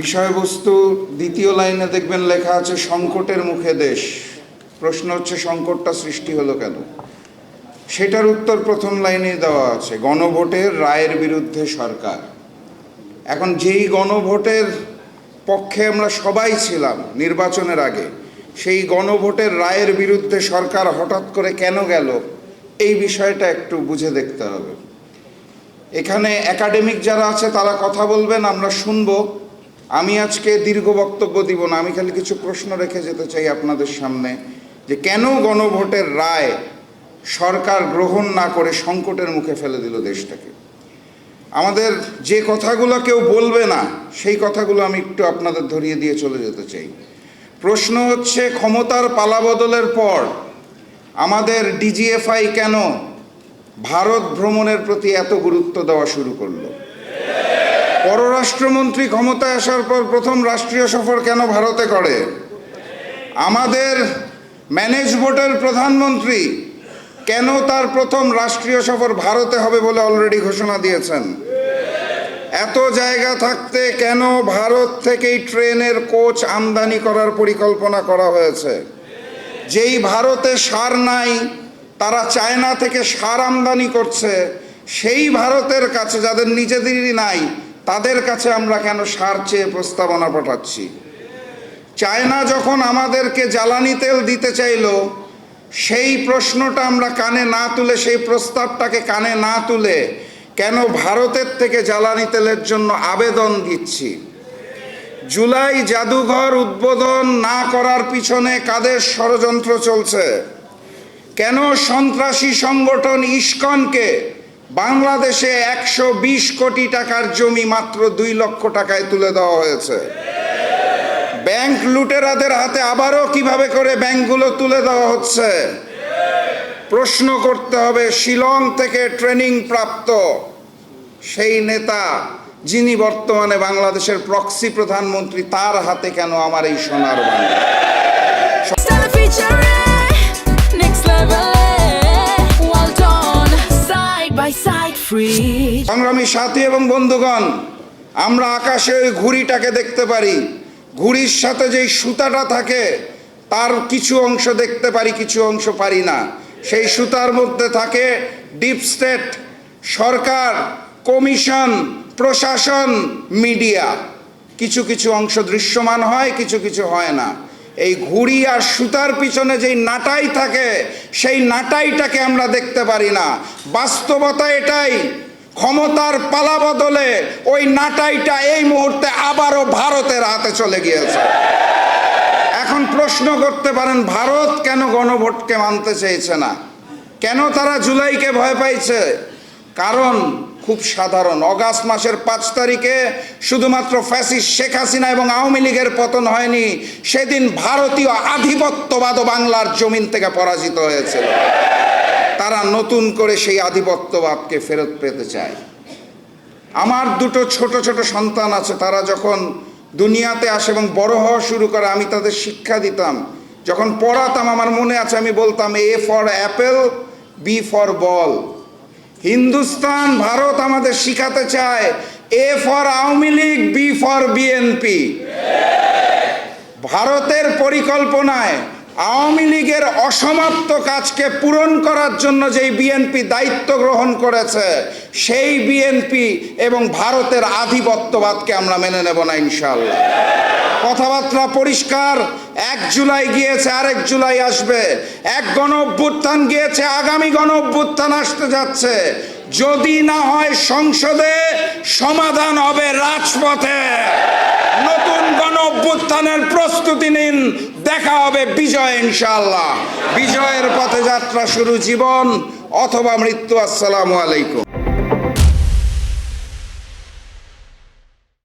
বিষয়বস্তু দ্বিতীয় লাইনে দেখবেন লেখা আছে সংকটের মুখে দেশ। প্রশ্ন হচ্ছে সংকটটা সৃষ্টি হলো কেন? সেটার উত্তর প্রথম লাইনে দেওয়া আছে, গণভোটের রায়ের বিরুদ্ধে সরকার। এখন যেই গণভোটের পক্ষে আমরা সবাই ছিলাম নির্বাচনের আগে, সেই গণভোটের রায়ের বিরুদ্ধে সরকার হঠাৎ করে কেন গেল, এই বিষয়টা একটু বুঝে দেখতে হবে। এখানে একাডেমিক যারা আছে তারা কথা বলবেন, আমরা শুনবো। আমি আজকে দীর্ঘ বক্তব্য দিব না, আমি খালি কিছু প্রশ্ন রেখে যেতে চাই আপনাদের সামনে, যে কেন গণভোটের রায় সরকার গ্রহণ না করে সংকটের মুখে ফেলে দিল দেশটাকে। আমাদের যে কথাগুলো কেউ বলবে না, সেই কথাগুলো আমি একটু আপনাদের ধরিয়ে দিয়ে চলে যেতে চাই। প্রশ্ন হচ্ছে, ক্ষমতার পালাবদলের পর আমাদের ডিজিএফআই কেন ভারত ভ্রমণের প্রতি এত গুরুত্ব দেওয়া শুরু করলো? পররাষ্ট্রমন্ত্রী ক্ষমতায় আসার পর প্রথম রাষ্ট্রীয় সফর কেন ভারতে করে? আমাদের ম্যানেজ বোর্ডের প্রধানমন্ত্রী কেন তার প্রথম রাষ্ট্রীয় সফর ভারতে হবে বলে অলরেডি ঘোষণা দিয়েছেন? এত জায়গা থাকতে কেন ভারত থেকেই ট্রেনের কোচ আমদানি করার পরিকল্পনা করা হয়েছে? যেই ভারতে সার নাই, তারা চায়না থেকে সার আমদানি করছে, সেই ভারতের কাছে যাদের নিজেদেরই নাই, তাদের কাছে আমরা কেন সার চেয়ে প্রস্তাবনা পাঠাচ্ছি? চায়না যখন আমাদেরকে জ্বালানি তেল দিতে চাইল, সেই প্রশ্নটা আমরা কানে না তুলে, সেই প্রস্তাবটাকে কানে না তুলে কেন ভারতের থেকে জ্বালানি তেলের জন্য আবেদন দিচ্ছি? জুলাই জাদুঘর উদ্বোধন না করার পিছনে কাদের ষড়যন্ত্র চলছে? কেন সন্ত্রাসী সংগঠন ইস্কনকে বাংলাদেশে 120 কোটি টাকার জমি মাত্র 2 লক্ষ টাকায় তুলে দেওয়া হয়েছে? ব্যাংক লুটেরাদের হাতে আবারও কিভাবে করে ব্যাংকগুলো তুলে দেওয়া হচ্ছে? প্রশ্ন করতে হবে, শিলং থেকে ট্রেনিং প্রাপ্ত সেই নেতা যিনি বর্তমানে বাংলাদেশের প্রক্সি প্রধানমন্ত্রী, তার হাতে কেন আমার এই সোনার বাংলা? সংগ্রামী সাথী এবং বন্ধুগণ, আমরা আকাশে ওই ঘুড়িটাকে দেখতে পারি, ঘুড়ির সাথে যেই সুতাটা থাকে তার কিছু অংশ দেখতে পারি, কিছু অংশ পারি না। সেই সুতার মধ্যে থাকে ডিপ স্টেট, সরকার, কমিশন, প্রশাসন, মিডিয়া। কিছু কিছু অংশ দৃশ্যমান হয়, কিছু কিছু হয় না। এই ঘুড়ি আর সুতার পিছনে যেই নাটাই থাকে, সেই নাটাইটাকে আমরা দেখতে পারি না। বাস্তবতা এটাই, ক্ষমতার পালা বদলে ওই নাটাইটা এই মুহূর্তে আবারও ভারতের হাতে চলে গিয়েছে। এখন প্রশ্ন করতে পারেন, ভারত কেন গণভোটকে মানতে চেয়েছে না? কেন তারা জুলাইকে ভয় পাইছে? কারণ খুব সাধারণ। অগাস্ট মাসের 5 তারিখে শুধুমাত্র ফ্যাসিস্ট শেখ হাসিনা এবং আওয়ামী লীগের পতন হয়নি, সেদিন ভারতীয় আধিপত্যবাদ বাংলার জমিন থেকে পরাজিত হয়েছিল। তারা নতুন করে সেই আধিপত্যবাদকে ফেরত পেতে চায়। আমার 2 ছোট ছোট সন্তান আছে, তারা যখন দুনিয়াতে আসে এবং বড় হওয়া শুরু করে, আমি তাদের শিক্ষা দিতাম। যখন পড়াতাম আমার মনে আছে, আমি বলতাম A for Apple, B for ball. Hindustan, Bharat আমাদের শিখাতে চায় A for Awami League, B for BNP. ভারতের পরিকল্পনায় আওয়ামী লীগের অসমাপ্ত কাজকে পূরণ করার জন্য যেই বিএনপি দায়িত্ব গ্রহণ করেছে, সেই বিএনপি এবং ভারতের আধিপত্যবাদকে আমরা মেনে নেব না ইনশাআল্লাহ। কথাবার্তা পরিষ্কার। 1 জুলাই গিয়েছে, আরেক জুলাই আসবে। 1 গণ অভ্যুত্থান গিয়েছে, আগামী গণ অভ্যুত্থান আসতে যাচ্ছে। যদি না হয় সংসদে, সমাধান হবে রাজপথে। নতুন গণ অভ্যুত্থানের প্রস্তুতি নিন, দেখা হবে বিজয় ইনশাআল্লাহ। বিজয়ের পথে যাত্রা শুরু, জীবন অথবা মৃত্যু। আসসালামু আলাইকুম।